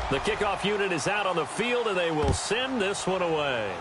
The kickoff unit is out on the field, and they will send this one away.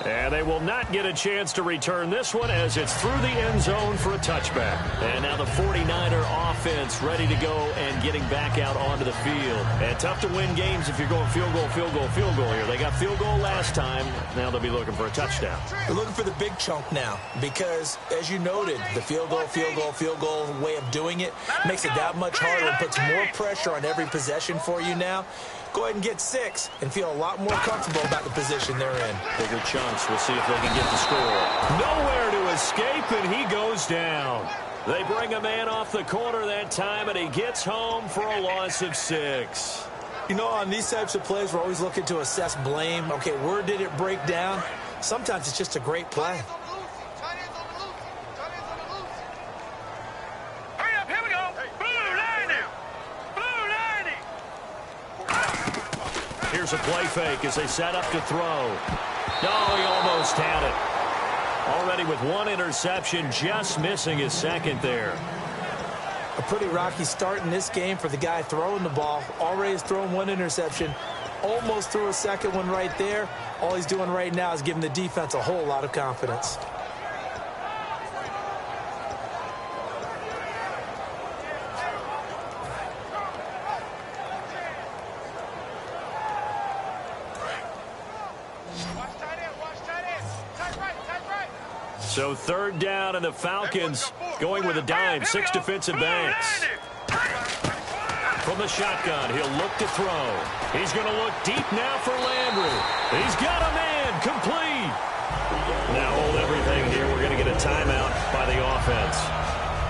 And they will not get a chance to return this one as it's through the end zone for a touchback. And now the 49er offense ready to go and getting back out onto the field. And tough to win games if you're going field goal, field goal, field goal here. They got field goal last time. Now they'll be looking for a touchdown. They're looking for the big chunk now because, as you noted, the field goal, field goal, field goal way of doing it makes it that much harder and puts more pressure on every possession for you now. Go ahead and get 6 and feel a lot more comfortable about the position they're in. Bigger chunks. We'll see if they can get the score. Nowhere to escape, and he goes down. They bring a man off the corner that time, and he gets home for a loss of 6. You know, on these types of plays, we're always looking to assess blame. Okay, where did it break down? Sometimes it's just a great play. Here's a play fake as they set up to throw. No, he almost had it. Already with 1 interception, just missing his second there. A pretty rocky start in this game for the guy throwing the ball. Already has thrown 1 interception. Almost threw a second one right there. All he's doing right now is giving the defense a whole lot of confidence. So 3rd down, and the Falcons going with a dime. 6 defensive backs. From the shotgun, he'll look to throw. He's going to look deep now for Landry. He's got a man complete. Now hold everything here. We're going to get a timeout by the offense.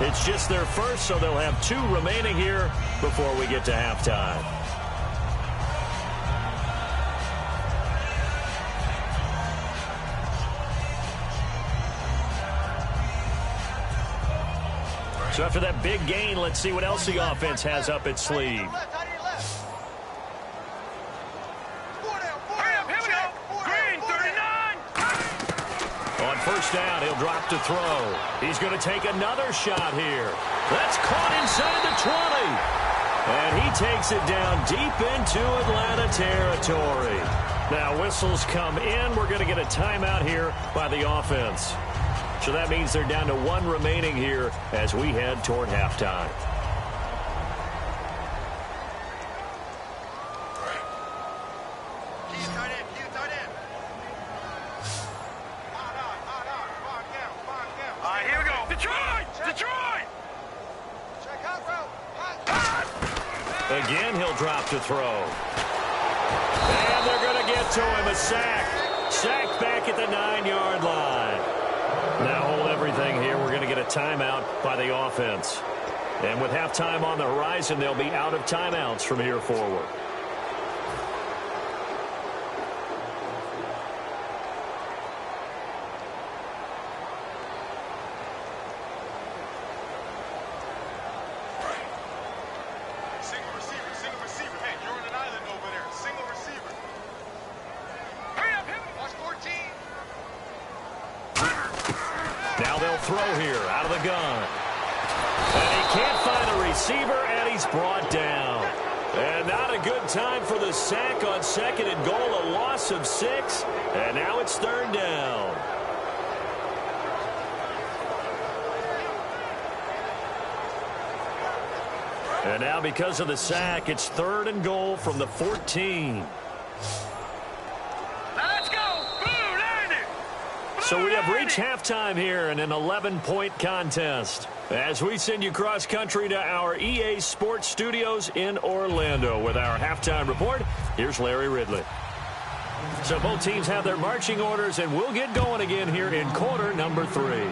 It's just their first, so they'll have 2 remaining here before we get to halftime. So after that big gain, let's see what else the offense has up its sleeve. On 1st down, he'll drop to throw. He's going to take another shot here. That's caught inside the 20. And he takes it down deep into Atlanta territory. Now whistles come in. We're going to get a timeout here by the offense. So that means they're down to 1 remaining here as we head toward halftime. Here we go. Detroit! Detroit! Again, he'll drop to throw. And they're going to get to him. A sack. Sacked back at the 9-yard line. Now hold everything here. We're going to get a timeout by the offense. And with halftime on the horizon, they'll be out of timeouts from here forward. Single receiver. Hey, you're on an island over there. Single receiver. Hurry up, him. Watch 14. Now they'll throw here out of the gun. And he can't find a receiver, and he's brought down. And not a good time for the sack on 2nd and goal, a loss of 6. And now it's 3rd down. And now because of the sack, it's 3rd and goal from the 14. So we have reached halftime here in an 11-point contest. As we send you cross-country to our EA Sports Studios in Orlando with our halftime report, here's Larry Ridley. So both teams have their marching orders, and we'll get going again here in quarter number 3.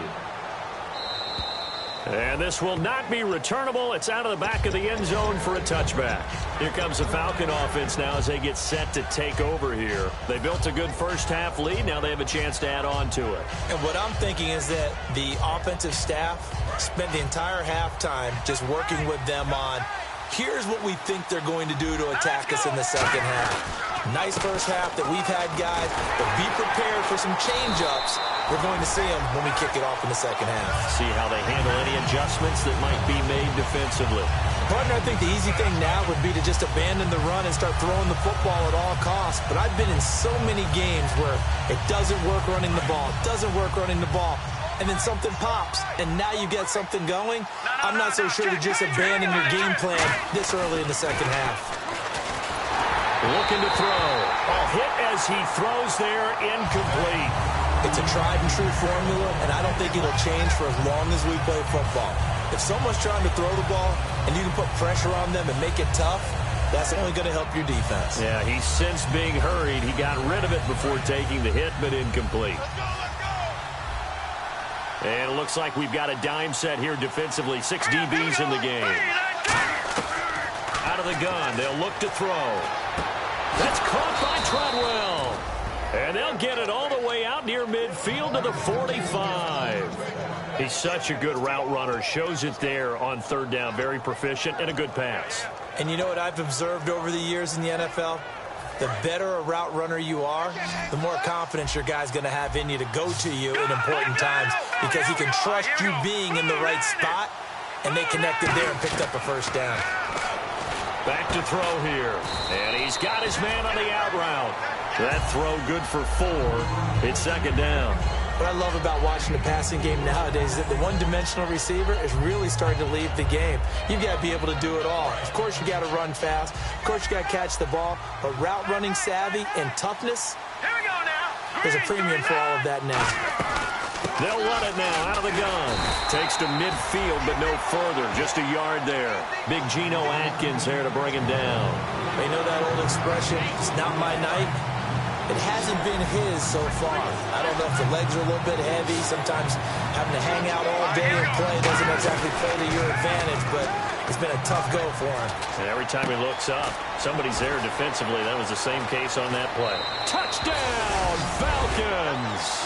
And this will not be returnable. It's out of the back of the end zone for a touchback. Here comes the Falcon offense now as they get set to take over here. They built a good first-half lead. Now they have a chance to add on to it. And what I'm thinking is that the offensive staff spent the entire halftime just working with them on, here's what we think they're going to do to attack us in the second half. Nice first half that we've had, guys, but be prepared for some change-ups. We're going to see them when we kick it off in the second half. See how they handle any adjustments that might be made defensively. Partner, I think the easy thing now would be to just abandon the run and start throwing the football at all costs. But I've been in so many games where it doesn't work running the ball, and then something pops, and now you get something going. I'm not so sure to just abandon your game plan this early in the second half. Looking to throw. A hit as he throws there, incomplete. It's a tried and true formula, and I don't think it'll change for as long as we play football. If someone's trying to throw the ball and you can put pressure on them and make it tough, that's only going to help your defense. Yeah, he sensed being hurried. He got rid of it before taking the hit, but incomplete. And it looks like we've got a dime set here defensively. 6 DBs in the game. Out of the gun, they'll look to throw. That's caught by Treadwell. And they'll get it all the way out near midfield to the 45. He's such a good route runner. Shows it there on third down. Very proficient and a good pass. And you know what I've observed over the years in the NFL? The better a route runner you are, the more confidence your guy's going to have in you to go to you in important times because he can trust you being in the right spot, and they connected there and picked up a first down. Back to throw here. And he's got his man on the out route. That throw good for 4. It's second down. What I love about watching the passing game nowadays is that the one-dimensional receiver is really starting to leave the game. You've got to be able to do it all. Of course, you got to run fast. Of course, you got to catch the ball. But route running savvy and toughness, there's a premium for all of that now. They'll run it now out of the gun. Takes to midfield, but no further. Just a yard there. Big Geno Atkins there to bring him down. They know that old expression, it's not my night. It hasn't been his so far. I don't know if the legs are a little bit heavy. Sometimes having to hang out all day and play doesn't exactly play to your advantage, but it's been a tough go for him. And every time he looks up, somebody's there defensively. That was the same case on that play. Touchdown, Falcons!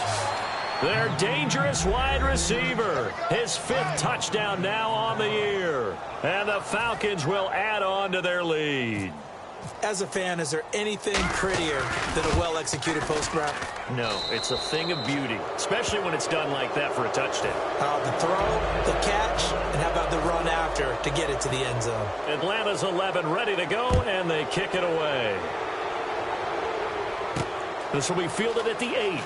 Their dangerous wide receiver. His 5th touchdown now on the year. And the Falcons will add on to their lead. As a fan, is there anything prettier than a well-executed post route? No, it's a thing of beauty, especially when it's done like that for a touchdown. The throw, the catch, and how about the run after to get it to the end zone? Atlanta's 11 ready to go, and they kick it away. This will be fielded at the 8.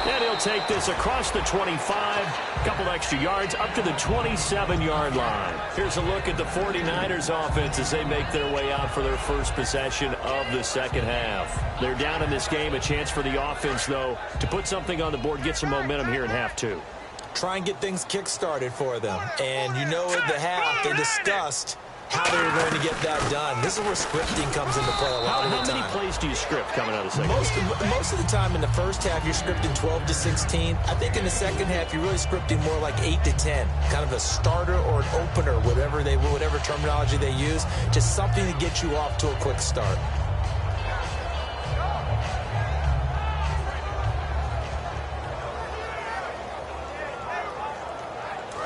And he'll take this across the 25, a couple extra yards, up to the 27-yard line. Here's a look at the 49ers offense as they make their way out for their first possession of the second half. They're down in this game, a chance for the offense, though, to put something on the board, get some momentum here in half 2. Try and get things kick-started for them. And you know at the half, they discussed how they were going to get that done. This is where scripting comes into play a lot of the time. How many plays do you script coming out of the second? Most of the time in the first half, you're scripting 12 to 16. I think in the second half, you're really scripting more like 8 to 10. Kind of a starter or an opener, whatever terminology they use. Just something to get you off to a quick start.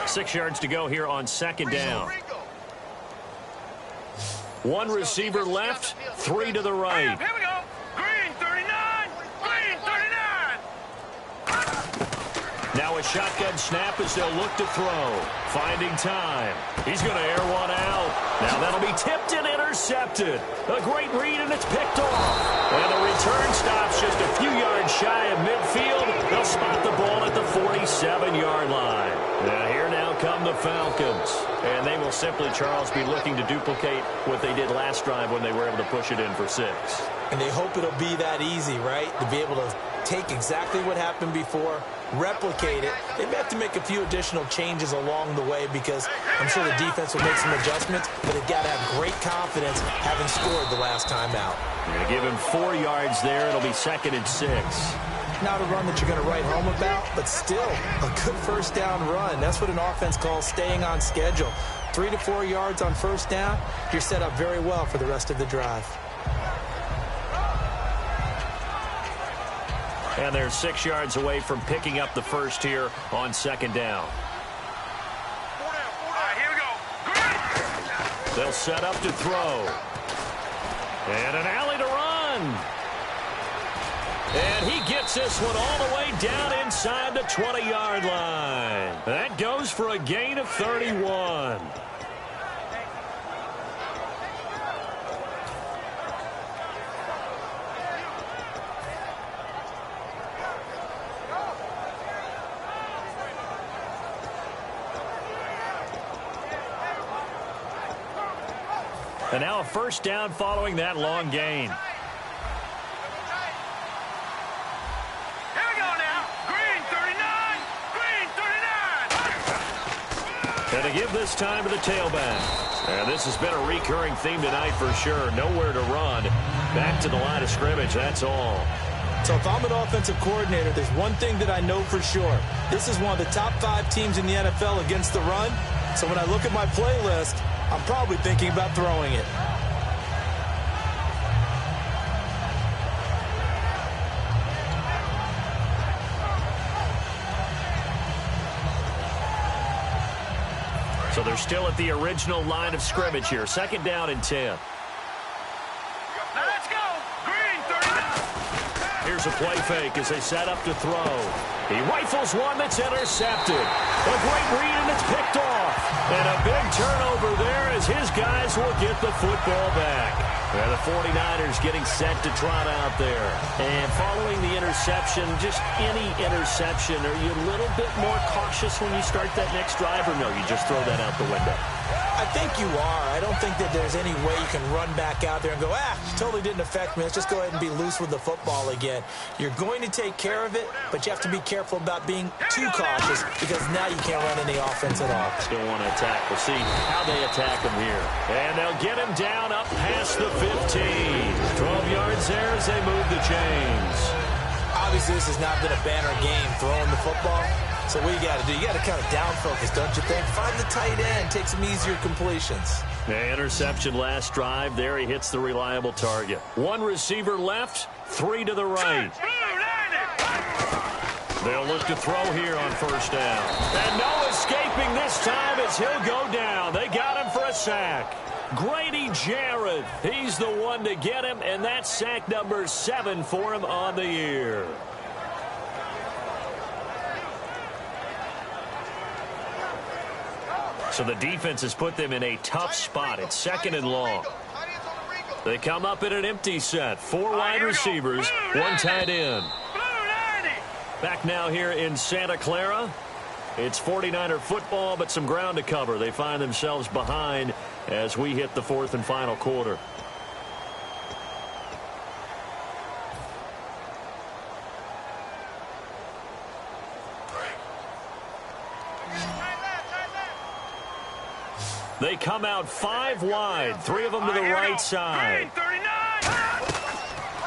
Six yards to go here on second down. 1 receiver left, 3 to the right. Here we go. Green 39. Green 39. Now a shotgun snap as they'll look to throw. Finding time. He's going to air one out. Now that'll be tipped and intercepted. A great read, and it's picked off. And the return stops just a few yards shy of midfield. They'll spot the ball at the 47-yard line. Now here now come the Falcons. And they will simply, Charles, be looking to duplicate what they did last drive when they were able to push it in for 6. And they hope it'll be that easy, right? To be able to take exactly what happened before, replicate it. They may have to make a few additional changes along the way because I'm sure the defense will make some adjustments, but they've got to have great confidence having scored the last time out. Going to give him 4 yards there. It'll be 2nd and 6. Not a run that you're going to write home about, but still a good first down run. That's what an offense calls staying on schedule. 3 to 4 yards on first down, you're set up very well for the rest of the drive. And they're 6 yards away from picking up the first here on second down. Here we go. They'll set up to throw. And an alley to run. And he gets this one all the way down inside the 20-yard line. That goes for a gain of 31. And now a first down following that long gain. Here we go now. Green 39. Green 39. And to give this time to the tailback. And this has been a recurring theme tonight for sure. Nowhere to run. Back to the line of scrimmage, that's all. So if I'm an offensive coordinator, there's one thing that I know for sure. This is one of the top 5 teams in the NFL against the run. So when I look at my playlist, I'm probably thinking about throwing it. So they're still at the original line of scrimmage here. Second down and 10. Now let's go. Green 39. Here's a play fake as they set up to throw. He rifles one that's intercepted. A great read, and it's picked off. And a big turnover there as his guys will get the football back. And the 49ers getting set to trot out there. And following the interception, just any interception, are you a little bit more cautious when you start that next drive, or no, you just throw that out the window? I think you are. I don't think that there's any way you can run back out there and go, totally didn't affect me. Let's just go ahead and be loose with the football again. You're going to take care of it, but you have to be careful about being too cautious because now you can't run any offense at all. Still want to attack. We'll see how they attack him here. And they'll get him down up past the 15. 12 yards there as they move the chains. Obviously, this has not been a banner game throwing the football. So what you got to do, you got to kind of down focus, don't you think? Find the tight end, take some easier completions. The interception last drive. There he hits the reliable target. One receiver left, 3 to the right. They'll look to throw here on first down. And no escaping this time as he'll go down. They got him for a sack. Grady Jarrett, he's the one to get him, and that's sack number 7 for him on the year. So the defense has put them in a tough spot. It's second and long. They come up in an empty set. 4 wide receivers, 1 tight end. Back now here in Santa Clara. It's 49er football, but some ground to cover. They find themselves behind as we hit the 4th and final quarter. They come out 5 wide, 3 of them to the right side.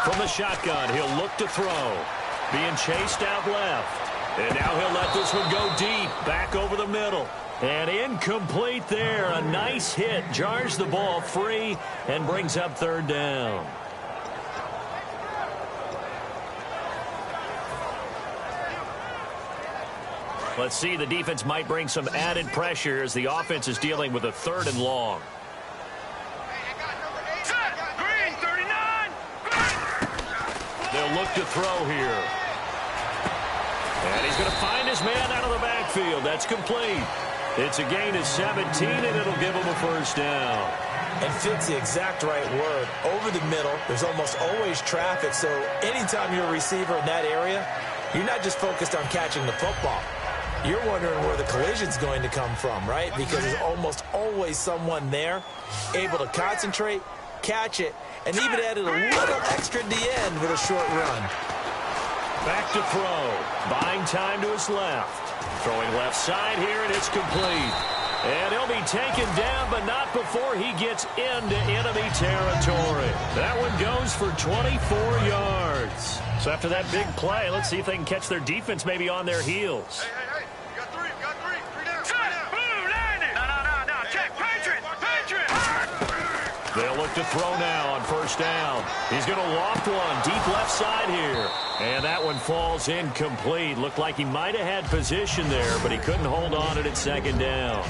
From the shotgun, he'll look to throw. Being chased out left. And now he'll let this one go deep, back over the middle. And incomplete there. A nice hit, jars the ball free, and brings up 3rd down. Let's see, the defense might bring some added pressure as the offense is dealing with a 3rd and long. Green 39. They'll look to throw here. And he's going to find his man out of the backfield. That's complete. It's a gain of 17, and it'll give him a first down. And fit's the exact right word. Over the middle, there's almost always traffic, so anytime you're a receiver in that area, you're not just focused on catching the football. You're wondering where the collision's going to come from, right? Because there's almost always someone there able to concentrate, catch it, and even added a little extra at the end with a short run. Back to throw. Buying time to his left. Throwing left side here, and it's complete. And he'll be taken down, but not before he gets into enemy territory. That one goes for 24 yards. So after that big play, let's see if they can catch their defense maybe on their heels. Hey, you got 3, Three down. No, check, Patriots. They'll look to throw now on first down. He's going to loft one deep left side here. And that one falls incomplete. Looked like he might have had position there, but he couldn't hold on it at 2nd down.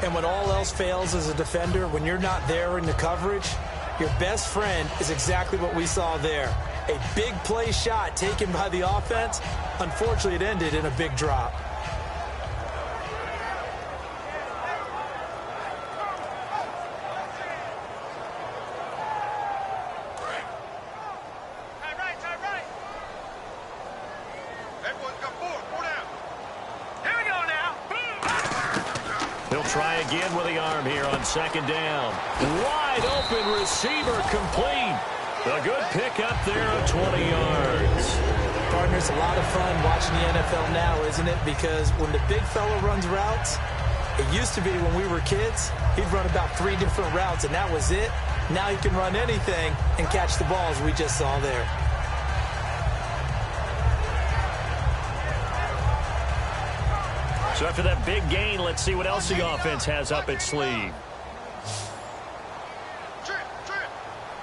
And when all else fails as a defender, when you're not there in the coverage, your best friend is exactly what we saw there. A big play shot taken by the offense. Unfortunately, it ended in a big drop. try again with the arm here on second down. Wide open receiver complete. A good pickup there of 20 yards. Partner, it's a lot of fun watching the NFL now, isn't it? Because when the big fella runs routes, it used to be when we were kids, he'd run about 3 different routes, and that was it. Now he can run anything and catch the balls we just saw there. So after that big gain, let's see what else the offense has up its sleeve.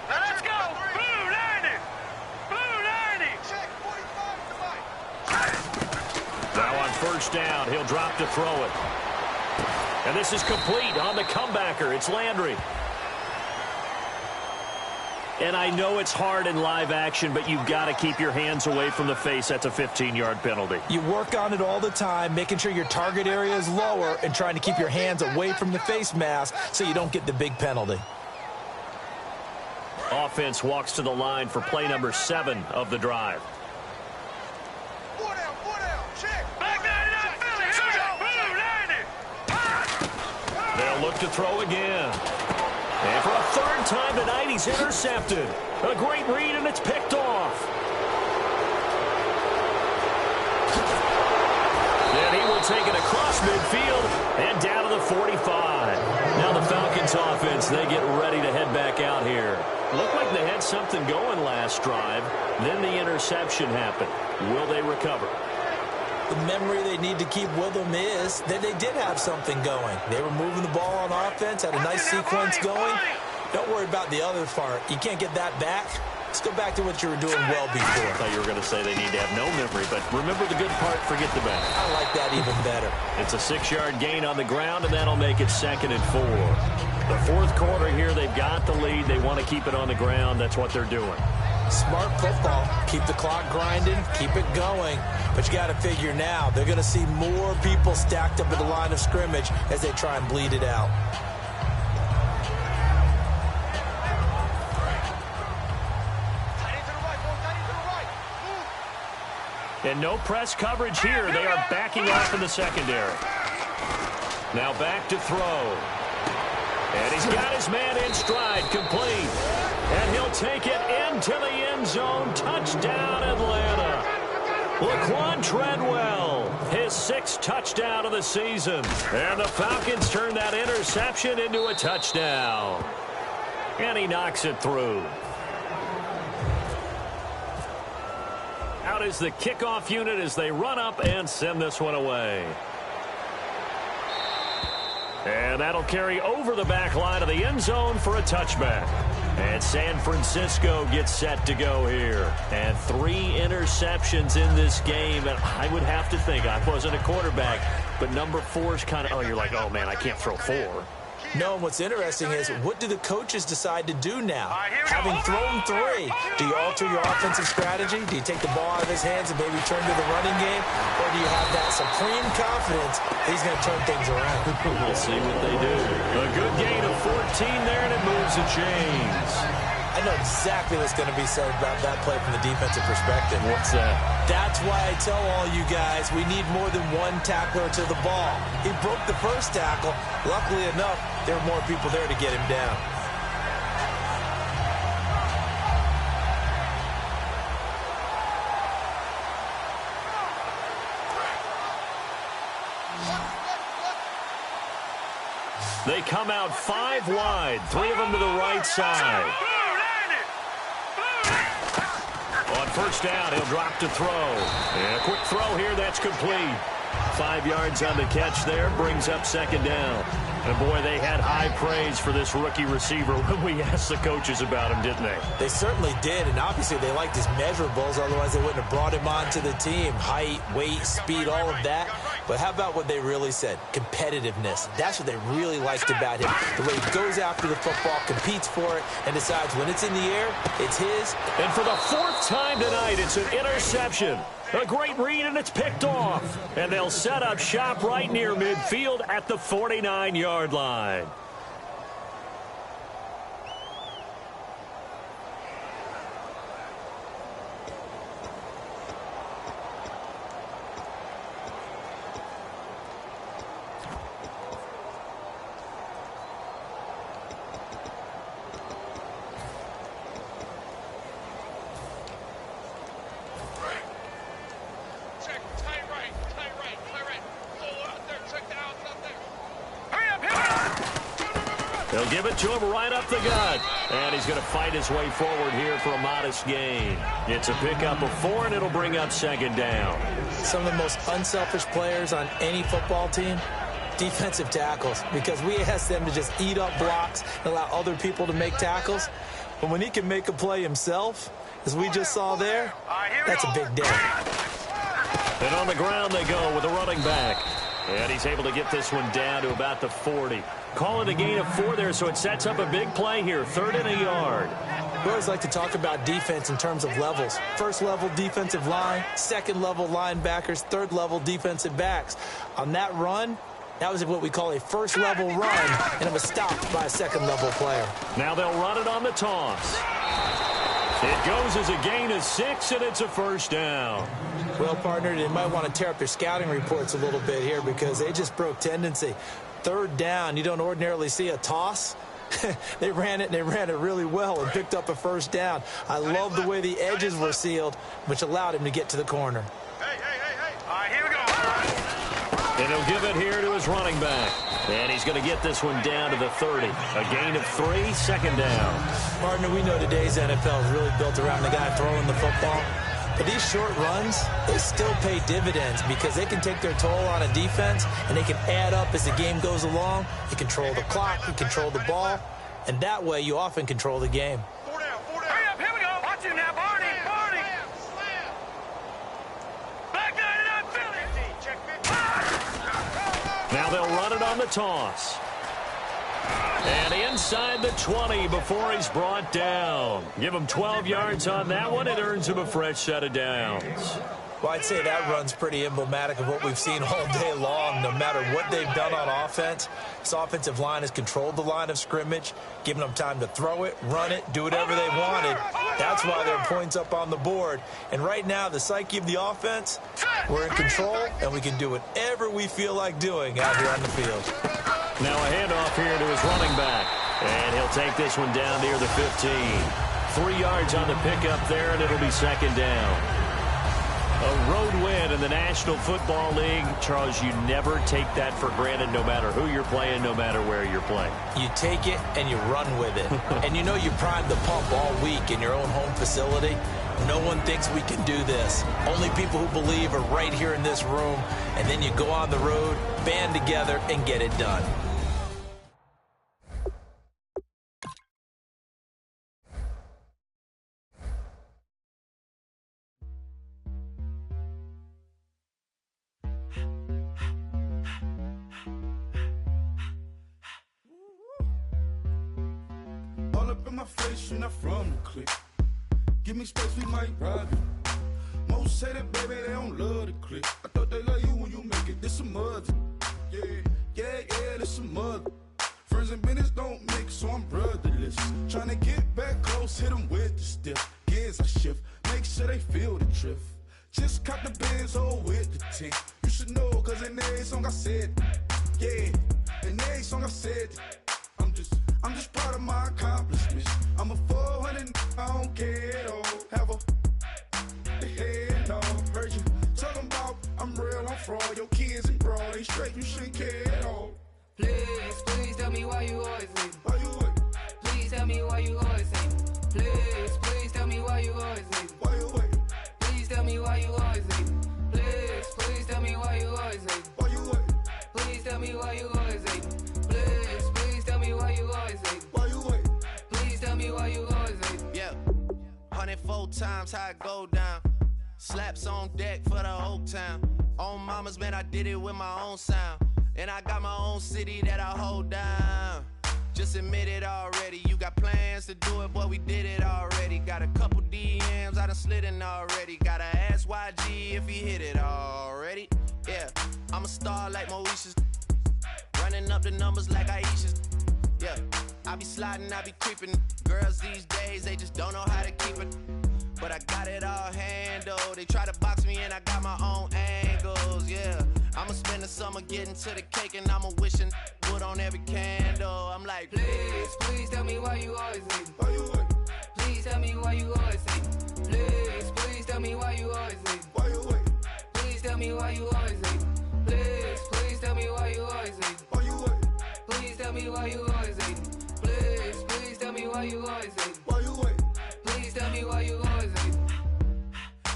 Let's go. Blue 90. Blue 90. Check 45 to Mike. Now on first down, he'll drop to throw it. And this is complete on the comebacker. It's Landry. And I know it's hard in live action, but you've got to keep your hands away from the face. That's a 15-yard penalty. You work on it all the time, making sure your target area is lower and trying to keep your hands away from the face mask so you don't get the big penalty. Offense walks to the line for play number 7 of the drive. 4 down, check. Back 99, Philly, check. Blue 90. They'll look to throw again. And for a third time tonight, he's intercepted. A great read, and it's picked off. And he will take it across midfield and down to the 45. Now the Falcons offense, they get ready to head back out here. Looked like they had something going last drive. Then the interception happened. Will they recover? The memory they need to keep with them is that they did have something going. They were moving the ball on offense, had a nice sequence going. Don't worry about the other part. You can't get that back. Let's go back to what you were doing well before. I thought you were going to say they need to have no memory, but remember the good part, forget the bad. I like that even better. It's a 6-yard gain on the ground, and that'll make it 2nd and 4. The fourth quarter here, they've got the lead. They want to keep it on the ground. That's what they're doing. Smart football. Keep the clock grinding. Keep it going. But you got to figure now, they're going to see more people stacked up at the line of scrimmage as they try and bleed it out. And no press coverage here. They are backing off in the secondary. Now back to throw. And he's got his man in stride, complete. And he'll take it into the end zone. Touchdown, Atlanta. Laquan Treadwell, his 6th touchdown of the season. And the Falcons turn that interception into a touchdown. And he knocks it through. Out is the kickoff unit as they run up and send this one away. And that'll carry over the back line of the end zone for a touchback. And San Francisco gets set to go here. And 3 interceptions in this game. And I would have to think, I wasn't a quarterback, but number 4 is kind of, you're like, oh, man, I can't throw 4. No, what's interesting is what do the coaches decide to do now? Having thrown 3, do you alter your offensive strategy? Do you take the ball out of his hands and maybe turn to the running game? Or do you have that supreme confidence that he's going to turn things around? We'll see what they do. A good gain of 14 there, and it moves the chains. I know exactly what's going to be said about that play from the defensive perspective. What's that? That's why I tell all you guys we need more than 1 tackler to the ball. He broke the first tackle. Luckily enough, there were more people there to get him down. They come out 5 wide, 3 of them to the right side. On first down, he'll drop to throw. And a quick throw here, that's complete. 5 yards on the catch there, brings up 2nd down. And, boy, they had high praise for this rookie receiver when we asked the coaches about him, didn't they? They certainly did, and obviously they liked his measurables, otherwise they wouldn't have brought him onto the team. Height, weight, speed, all of that. But how about what they really said? Competitiveness. That's what they really liked about him. The way he goes after the football, competes for it, and decides when it's in the air, it's his. And for the 4th time tonight, it's an interception. A great read, and it's picked off. And they'll set up shop right near midfield at the 49-yard line. They'll give it to him right up the gut. And he's going to fight his way forward here for a modest gain. It's a pickup of 4, and it'll bring up second down. Some of the most unselfish players on any football team, defensive tackles, because we ask them to just eat up blocks and allow other people to make tackles. But when he can make a play himself, as we just saw there, that's a big day. And on the ground they go with a running back. And he's able to get this one down to about the 40. Call it a gain of 4 there, so it sets up a big play here. 3rd and a yard. We always like to talk about defense in terms of levels. First level defensive line, second level linebackers, third level defensive backs. On that run, that was what we call a first level run, and it was stopped by a second level player. Now they'll run it on the toss. It goes as a gain of 6, and it's a first down. Well, partner, they might want to tear up their scouting reports a little bit here because they just broke tendency. 3rd down, you don't ordinarily see a toss. They ran it, and they ran it really well and picked up a first down. I love the way the edges were sealed, which allowed him to get to the corner. Hey. All right, here we go. And he'll give it here to his running back. And he's going to get this one down to the 30. A gain of 3, 2nd down. Partner, we know today's NFL is really built around the guy throwing the football. But these short runs, they still pay dividends because they can take their toll on a defense, and they can add up as the game goes along. You control the clock, you control the ball, and that way you often control the game. 4 down. Hurry up, here we go. Watch him now, Barney. Back down and up, Philly. Check 50. Now they'll run it on the toss. And inside the 20 before he's brought down. Give him 12 yards on that one. It earns him a fresh set of downs. Well, I'd say that run's pretty emblematic of what we've seen all day long. No matter what they've done on offense, this offensive line has controlled the line of scrimmage, giving them time to throw it, run it, do whatever they wanted. That's why there are points up on the board. And right now, the psyche of the offense, we're in control, and we can do whatever we feel like doing out here on the field. Now a handoff here to his running back. And he'll take this one down near the 15. 3 yards on the pickup there, and it'll be second down. A road win in the National Football League. Charles, you never take that for granted no matter who you're playing, no matter where you're playing. You take it and you run with it. And you know you primed the pump all week in your own home facility. No one thinks we can do this. Only people who believe are right here in this room. And then you go on the road, band together, and get it done. All up in my face, you're not from the clique. Give me space, we might rob it. Most say that, baby, they don't love the clique. I thought they love you when you make it. This some mud. Yeah, this some mud. Friends and business don't mix, so I'm brotherless. Tryna get back close, hit them with the stiff. Gears I shift, make sure they feel the drift. Just caught the Benz, with the tick. You should know, cause in every song I said, yeah, in every song I said, I'm just proud of my accomplishments. I'm a 400, I don't care at all. Have a head dog. Heard you talking about I'm real, I'm fraud. Your kids and broad ain't straight, you shouldn't care at all. Please tell me why you always leave. Why you what? Please tell me why you always leave. Please tell me why you always leave. Why you what? Please tell me why you always leave. Please tell me why you always leave. Why you what? Please tell me why you always leave. Please tell me why you always leave. Why you what? Please tell me why you always leave. Yeah, 104 times how it go down. Slaps on deck for the whole town. On mamas, man, I did it with my own sound. And I got my own city that I hold down. Just admit it already. You got plans to do it, boy, we did it already. Got a couple DMs, I done slid in already. Gotta ask YG if he hit it already. Yeah, I'm a star like Moesha's. Running up the numbers like Aisha's. Yeah, I be sliding, I be creeping. Girls these days, they just don't know how to keep it. But I got it all handled. They try to box me in, I got my own angles, yeah. I'ma spend the summer getting to the cake and I'ma wishing wood on every candle. I'm like, Please tell me why you always leave. Why you what? Please tell me why you always leave. Please tell me why you always leave. Why you what? Please tell me why you always leave. Please tell me why you always leave. Why you what? Please tell me why you always leave. why you always hate. Why you wait? Please tell me why you always hate.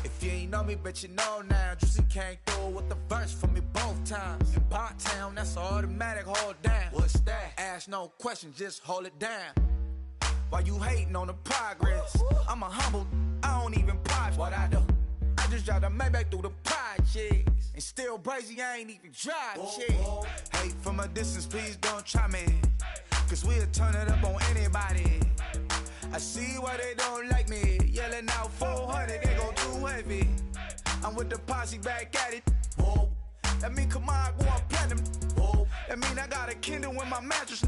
If you ain't know me, bet you know now. Juicy came through with the verse for me both times. In Pot Town, that's automatic, hold down. What's that? Ask no question, just hold it down. Why you hating on the progress? I'm a humble, I don't even pop what I do. I just drive the Maybach through the projects. And still brazy, I ain't even drive shit. Hate from a distance, please don't try me. Cause we'll turn it up on anybody. I see why they don't like me. Yelling out 400, they go too heavy. I'm with the posse back at it. Whoa. That mean come on, go on platinum. Whoa. That mean I got a Kindle in my mattress.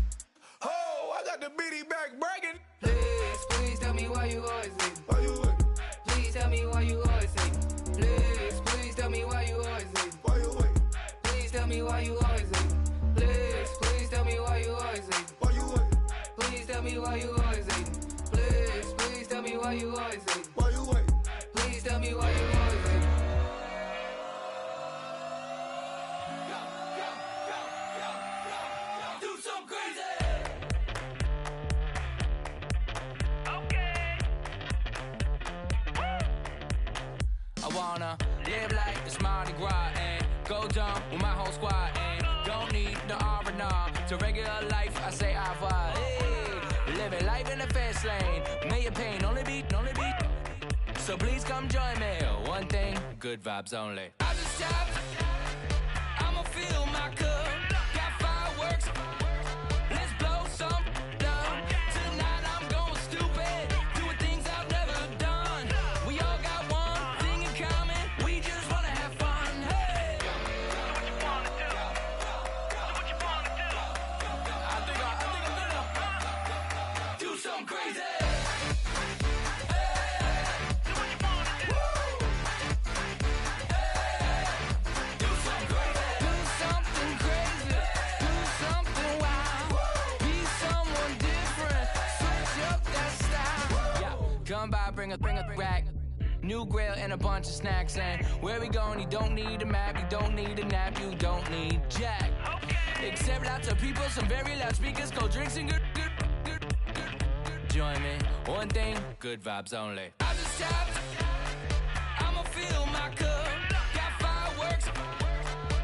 Oh, I got the BD back breaking. Please, please tell me why you always hate. Why you wait? Please tell me why you always hate. Please, please tell me why you always hate. Why you wait? Please tell me why you always hate. Please, please tell me why you always hate. Why you wait? Please tell me why you always hate. Please, please tell me why you always hate. Why you wait? Please tell me why you always hate. Do some crazy. I wanna live like it's Mardi Gras and go dumb with my whole squad and don't need the R&R to regular life. I say au revoir. Hey, living life in the fast lane. May your pain only beat. So please come join me. One thing, good vibes only. I just tapped. I'ma fill my cup. Got fireworks. Let's blow some down. Tonight I'm going stupid. Doing things I've never done. We all got one thing in common. We just wanna have fun. Hey. Do what you wanna do. Do what you wanna do. I think I'm gonna do something crazy. Come by, bring a rack. New grill and a bunch of snacks. And where we going, you don't need a map. You don't need a nap. You don't need jack. Except lots of people, some very loud speakers, cold drinks and good. Join me. One thing, good vibes only. I just tapped. I'ma fill my cup. Got fireworks.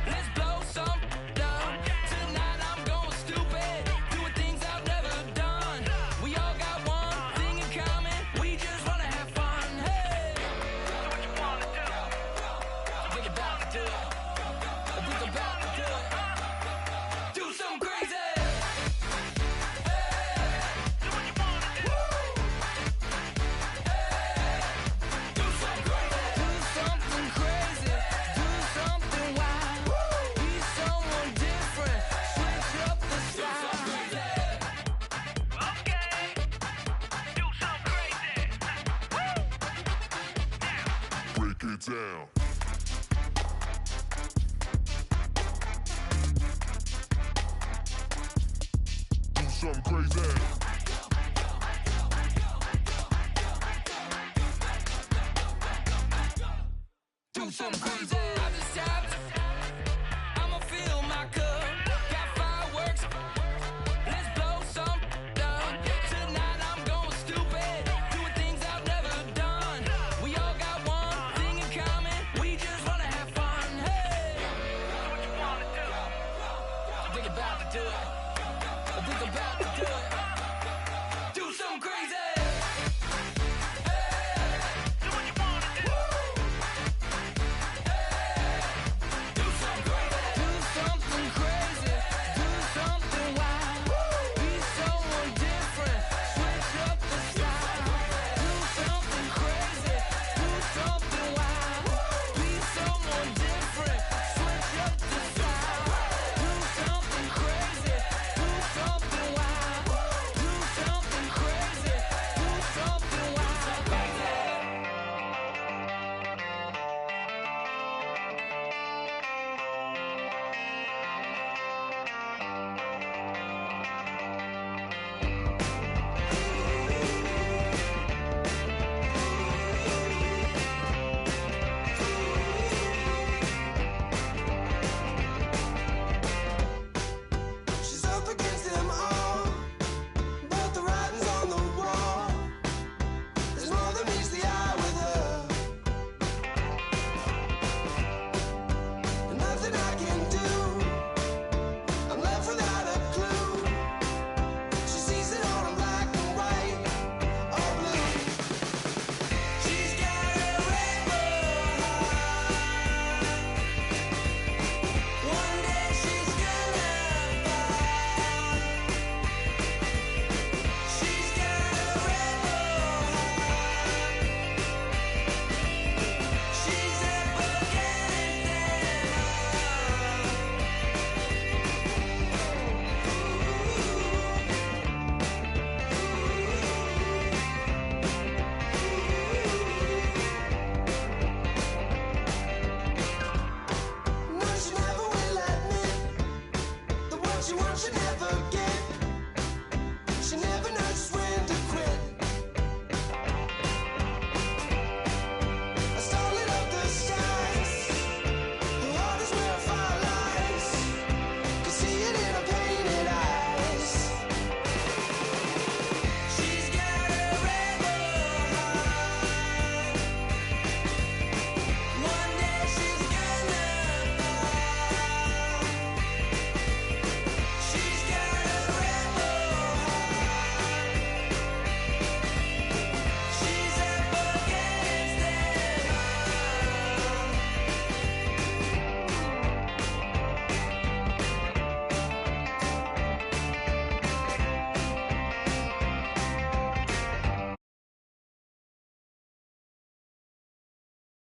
Let's blow some down. Tonight I'm going stupid. Doing things I've never done. We all got one thing in common. We just wanna have fun. Hey. Do what you wanna do. Think about to do it. Think about to do it. Do something crazy. Hey. Do what you wanna do. Hey. Do something crazy. Do something crazy. Do something wild. Be someone different. Switch up the style. Okay. Do something crazy. Break it down. Do something crazy. Do something crazy. I just tapped.